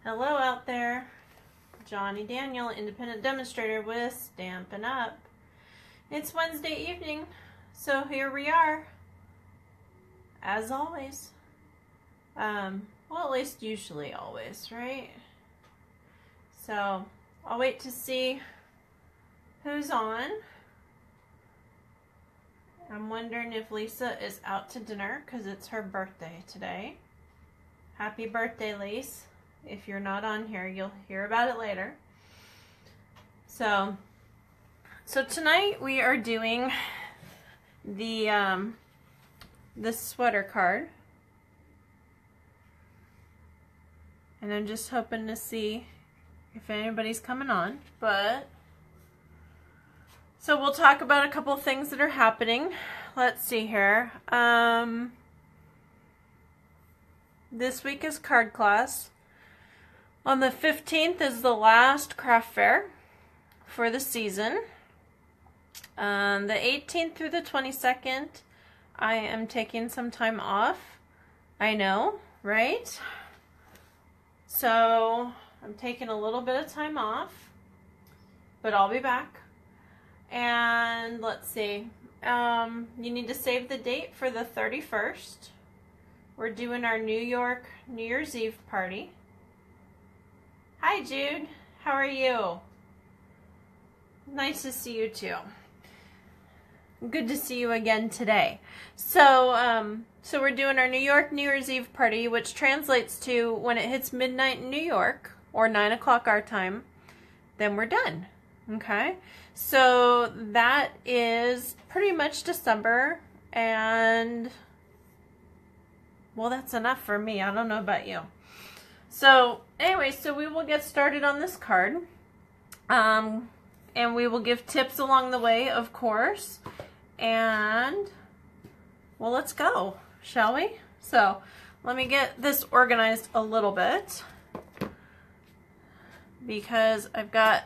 Hello out there. Johnny Daniel, independent demonstrator with Stampin' Up. It's Wednesday evening, so here we are. As always. Well, at least usually always, right? So, I'll wait to see who's on. I'm wondering if Lisa is out to dinner because it's her birthday today. Happy birthday, Lise. If you're not on here, you'll hear about it later. So tonight we are doing the sweater card. And I'm just hoping to see if anybody's coming on, so we'll talk about a couple things that are happening. Let's see here. This week is card class. On the 15th is the last craft fair for the season. The 18th through the 22nd, I am taking some time off. I know, right? So I'm taking a little bit of time off, but I'll be back. And let's see, you need to save the date for the 31st. We're doing our New Year's Eve party. Hi Jude, how are you? Nice to see you too. Good to see you again today. So we're doing our New Year's Eve party, which translates to when it hits midnight in New York, or 9 o'clock our time, then we're done. Okay? So that is pretty much December, and well, that's enough for me. I don't know about you. So anyway, so we will get started on this card. And we will give tips along the way, of course. And, well, let's go, shall we? So, let me get this organized a little bit, because I've got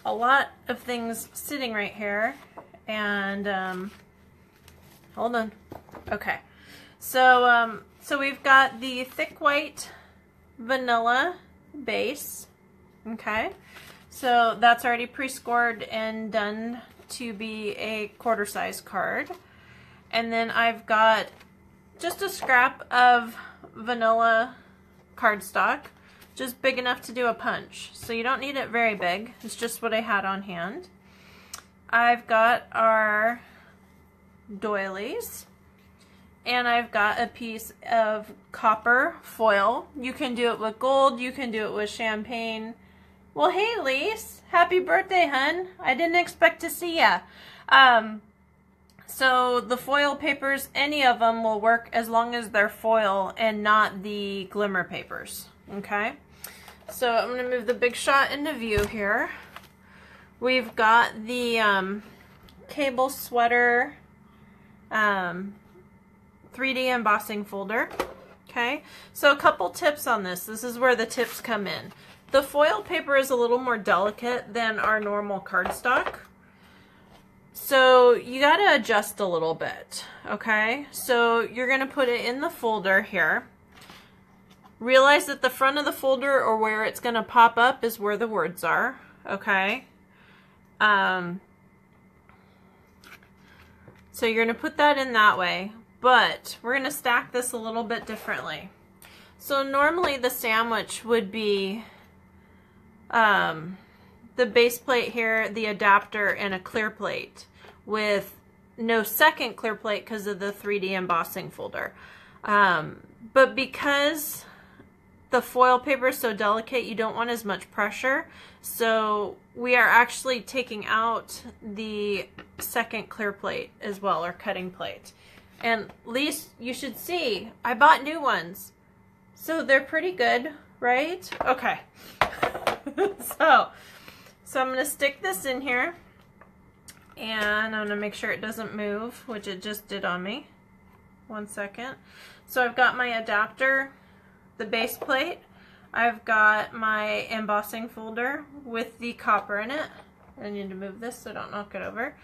a lot of things sitting right here. And, hold on. Okay. So we've got the thick white vanilla base. Okay. So that's already pre-scored and done to be a quarter size card. And then I've got just a scrap of vanilla cardstock, just big enough to do a punch. So you don't need it very big. It's just what I had on hand. I've got our doilies. And I've got a piece of copper foil. You can do it with gold. You can do it with champagne. Well, hey, Lise. Happy birthday, hun. I didn't expect to see ya. So the foil papers, any of them will work as long as they're foil and not the glimmer papers. Okay? So I'm going to move the big shot into view here. We've got the cable sweater 3D embossing folder. Okay, so a couple tips on this. This is where the tips come in. The foil paper is a little more delicate than our normal cardstock, so you got to adjust a little bit. Okay, so you're going to put it in the folder here. Realize that the front of the folder, or where it's going to pop up, is where the words are. Okay, so you're going to put that in that way. But we're going to stack this a little bit differently. So normally the sandwich would be the base plate here, the adapter, and a clear plate with no second clear plate because of the 3D embossing folder. But because the foil paper is so delicate, you don't want as much pressure. So we are actually taking out the second clear plate as well, or cutting plate. And at least you should see, I bought new ones. So they're pretty good, right? Okay. so I'm going to stick this in here. And I'm going to make sure it doesn't move, which it just did on me. 1 second. So I've got my adapter, the base plate. I've got my embossing folder with the copper in it. I need to move this so I don't knock it over.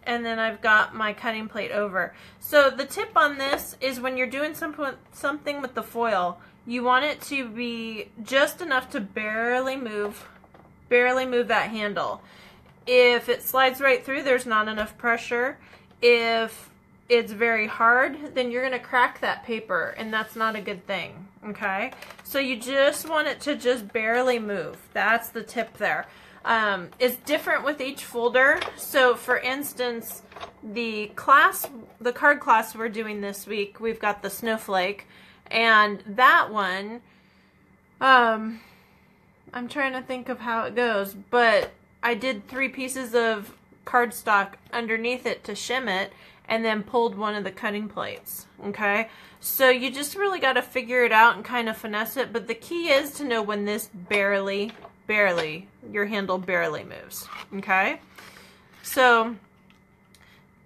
And then I've got my cutting plate over. So the tip on this is when you're doing something with the foil, you want it to be just enough to barely move that handle. If it slides right through, there's not enough pressure. If it's very hard, then you're going to crack that paper, and that's not a good thing, okay? So you just want it to just barely move. That's the tip there. It's different with each folder. So for instance, the card class we're doing this week, we've got the snowflake, and that one, I'm trying to think of how it goes, but I did 3 pieces of cardstock underneath it to shim it, and then pulled one of the cutting plates, okay? So you just really got to figure it out and kind of finesse it, but the key is to know when this barely, your handle barely moves, okay? So,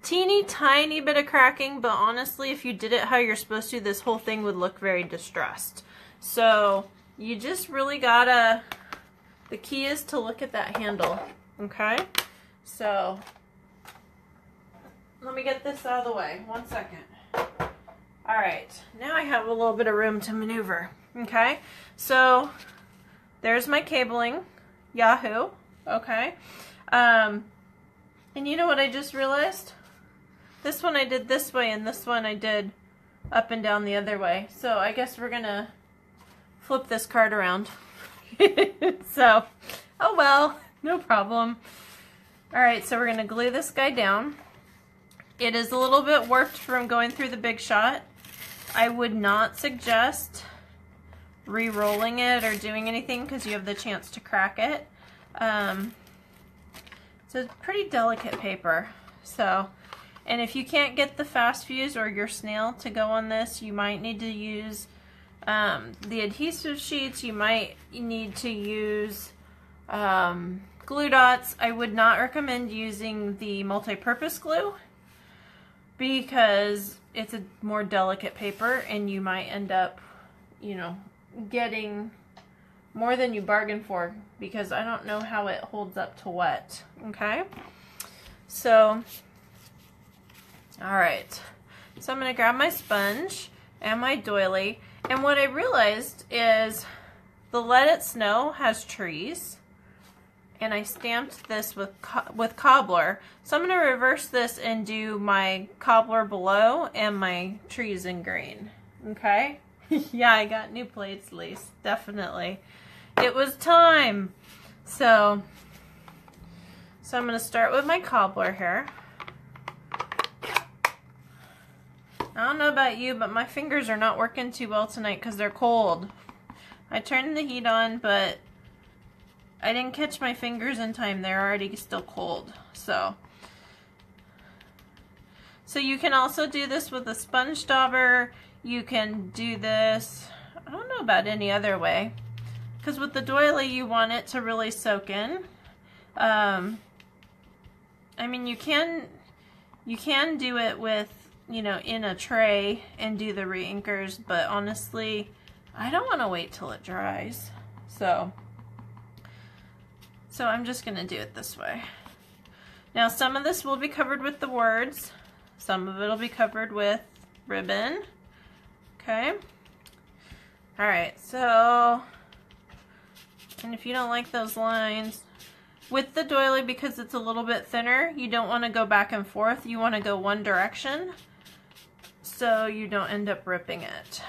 teeny tiny bit of cracking, but honestly, if you did it how you're supposed to, this whole thing would look very distressed. So, you just really gotta, the key is to look at that handle, okay? So, let me get this out of the way. 1 second. Alright, now I have a little bit of room to maneuver, okay? So, there's my cabling, Yahoo, okay? And you know what I just realized? This one I did this way, and this one I did up and down the other way. So I guess we're gonna flip this card around. So, oh well, no problem. Alright, so we're gonna glue this guy down. It is a little bit warped from going through the Big Shot. I would not suggest re-rolling it or doing anything because you have the chance to crack it. It's a pretty delicate paper, so, and if you can't get the fast fuse or your snail to go on this, you might need to use the adhesive sheets. You might need to use glue dots. I would not recommend using the multi-purpose glue because it's a more delicate paper and you might end up, you know, getting more than you bargained for because I don't know how it holds up to wet, okay? So, alright, so I'm going to grab my sponge and my doily, and what I realized is the Let It Snow has trees, and I stamped this with cobbler, so I'm going to reverse this and do my cobbler below and my trees in green, okay? Yeah, I got new plates, Lise, definitely. It was time. So I'm going to start with my cobbler here. I don't know about you, but my fingers are not working too well tonight because they're cold. I turned the heat on, but I didn't catch my fingers in time. They're already still cold. So you can also do this with a sponge dauber. You can do this, I don't know about any other way, because with the doily you want it to really soak in. I mean, you can do it with, you know, in a tray and do the re-inkers, but honestly, I don't want to wait till it dries. So I'm just going to do it this way. Now, some of this will be covered with the words. Some of it will be covered with ribbon. Okay. Alright, so, and if you don't like those lines, with the doily, because it's a little bit thinner, you don't want to go back and forth. You want to go one direction so you don't end up ripping it.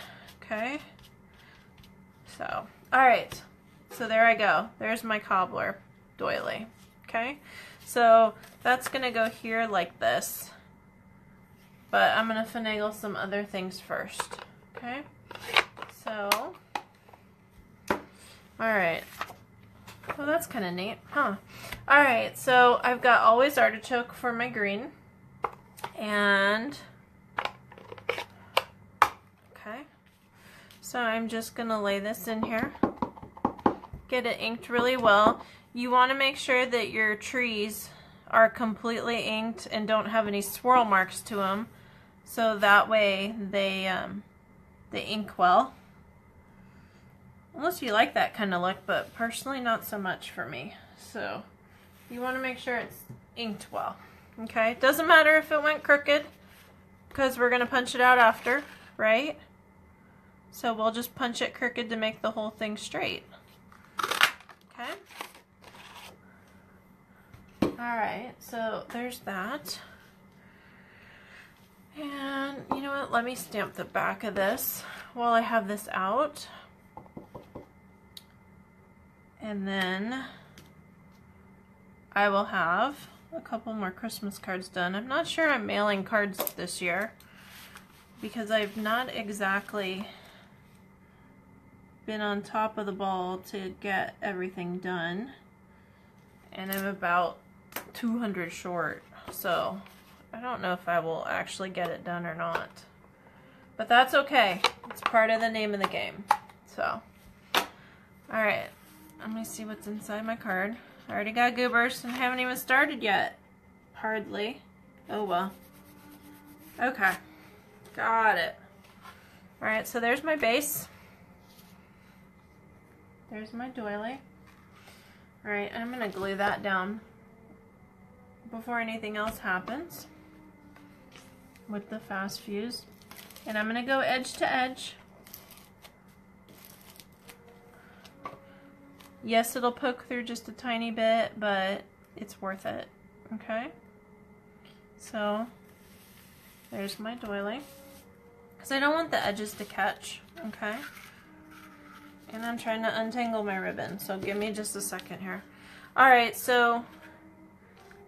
Okay. So, alright. So there I go. There's my cobbler doily. Okay. So that's going to go here like this. But I'm going to finagle some other things first. Okay. So, alright. Well, that's kind of neat, huh? Alright, so I've got Always Artichoke for my green. And, okay. So I'm just going to lay this in here. Get it inked really well. You want to make sure that your trees are completely inked and don't have any swirl marks to them. So that way they ink well. Unless you like that kind of look, but personally not so much for me. So you want to make sure it's inked well. Okay, doesn't matter if it went crooked because we're going to punch it out after, right? So we'll just punch it crooked to make the whole thing straight. Okay. Alright, so there's that. And you know what, let me stamp the back of this while I have this out. And then I will have a couple more Christmas cards done. I'm not sure I'm mailing cards this year because I've not exactly been on top of the ball to get everything done. And I'm about 200 short, so I don't know if I will actually get it done or not. But that's okay. It's part of the name of the game. So, alright. Let me see what's inside my card. I already got goobers and haven't even started yet. Hardly. Oh well. Okay. Got it. Alright, so there's my base. There's my doily. Alright, I'm going to glue that down before anything else happens with the fast fuse. And I'm going to go edge to edge. Yes, it'll poke through just a tiny bit, but it's worth it. Okay? So, there's my doily. Because I don't want the edges to catch. Okay? And I'm trying to untangle my ribbon, so give me just a second here. Alright, so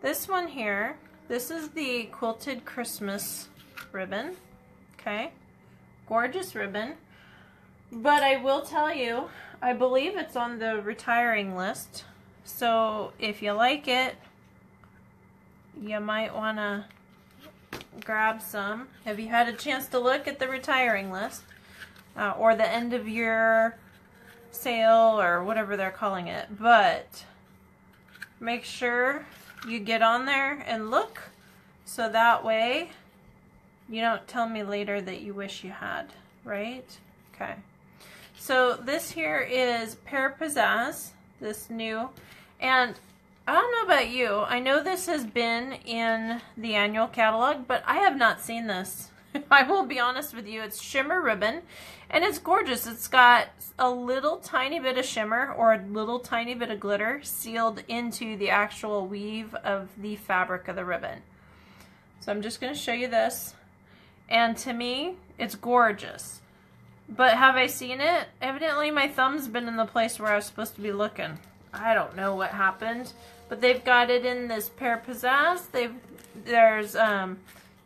this one here, this is the Quilted Christmas ribbon. Okay? Gorgeous ribbon. But I will tell you, I believe it's on the retiring list. So if you like it, you might want to grab some. Have you had a chance to look at the retiring list? Or the end of year sale or whatever they're calling it. But make sure you get on there and look so that way you don't tell me later that you wish you had, right? Okay. So this here is Pear Pizzazz, this new, and I don't know about you, I know this has been in the annual catalog, but I have not seen this. I will be honest with you, it's shimmer ribbon, and it's gorgeous. It's got a little tiny bit of shimmer or a little tiny bit of glitter sealed into the actual weave of the fabric of the ribbon. So I'm just going to show you this, and to me, it's gorgeous. But have I seen it? Evidently my thumb's been in the place where I was supposed to be looking. I don't know what happened. But they've got it in this Pear Pizzazz.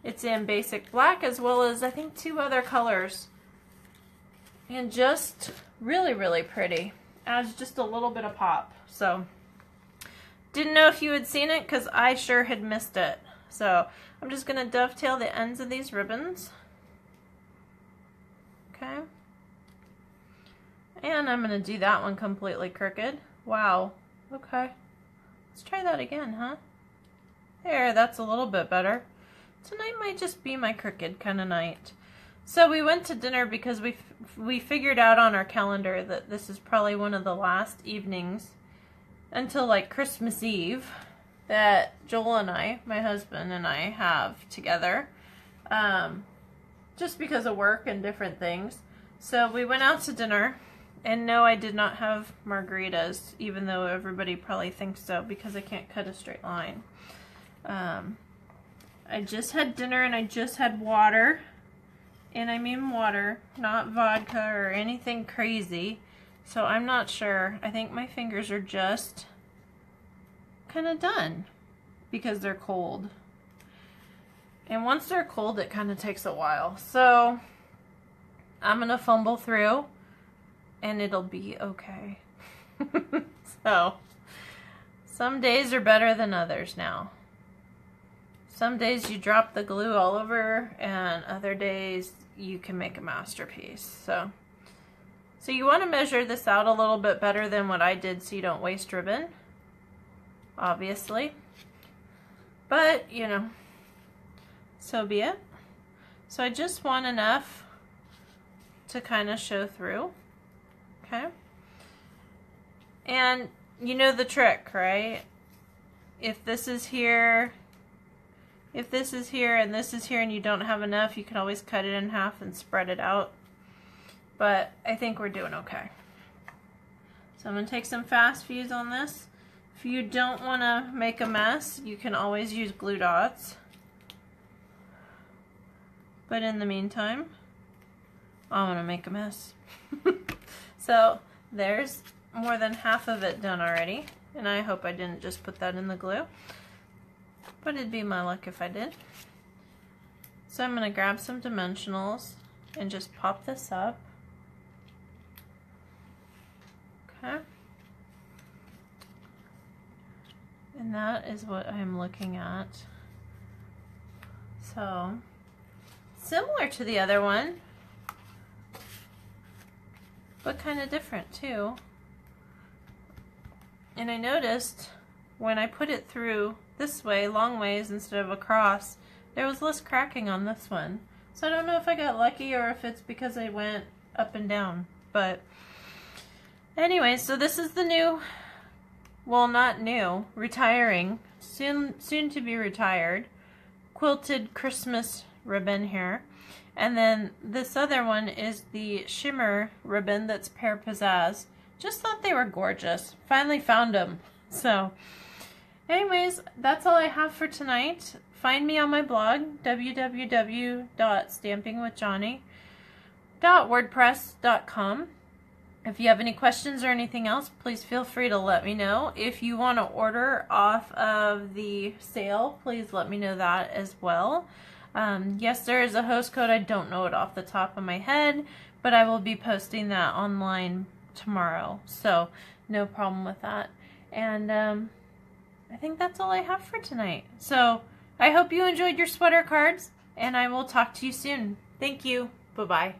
It's in basic black as well as I think 2 other colors. And just really, really pretty. Adds just a little bit of pop. So, didn't know if you had seen it because I sure had missed it. So, I'm just going to dovetail the ends of these ribbons. Okay. And I'm going to do that one completely crooked. Wow. Okay. Let's try that again, huh? There, that's a little bit better. Tonight might just be my crooked kind of night. So we went to dinner because we figured out on our calendar that this is probably one of the last evenings until like Christmas Eve that Joel and I, my husband and I, have together. Just because of work and different things. So we went out to dinner, and no, I did not have margaritas, even though everybody probably thinks so because I can't cut a straight line. I just had dinner and I just had water, and I mean water, not vodka or anything crazy. So I'm not sure. I think my fingers are just kind of done because they're cold. And once they're cold, it kind of takes a while. So I'm going to fumble through and it'll be okay. So some days are better than others now. Some days you drop the glue all over and other days you can make a masterpiece. So you want to measure this out a little bit better than what I did so you don't waste ribbon, obviously. But, you know, so be it. So I just want enough to kind of show through. Okay. And you know the trick, right? If this is here, and this is here and you don't have enough, you can always cut it in half and spread it out. but I think we're doing okay. So I'm going to take some fast fuse on this. If you don't want to make a mess, you can always use glue dots. But in the meantime, I'm going to make a mess. So there's more than half of it done already. And I hope I didn't just put that in the glue. But it'd be my luck if I did. So I'm going to grab some dimensionals and just pop this up. Okay. And that is what I'm looking at. So, similar to the other one, but kind of different too. And I noticed when I put it through this way, long ways instead of across, there was less cracking on this one. So I don't know if I got lucky or if it's because I went up and down. But anyway, so this is the new, well, not new, retiring, soon to be retired, quilted Christmas ribbon here. And then this other one is the shimmer ribbon that's pear pizzazz. Just thought they were gorgeous. Finally found them. So anyways, that's all I have for tonight. Find me on my blog, www.stampingwithjohnny.wordpress.com. If you have any questions or anything else, please feel free to let me know. If you want to order off of the sale, please let me know that as well. Yes, there is a host code. I don't know it off the top of my head, but I will be posting that online tomorrow, so no problem with that. And I think that's all I have for tonight. So I hope you enjoyed your sweater cards, and I will talk to you soon. Thank you. Bye-bye.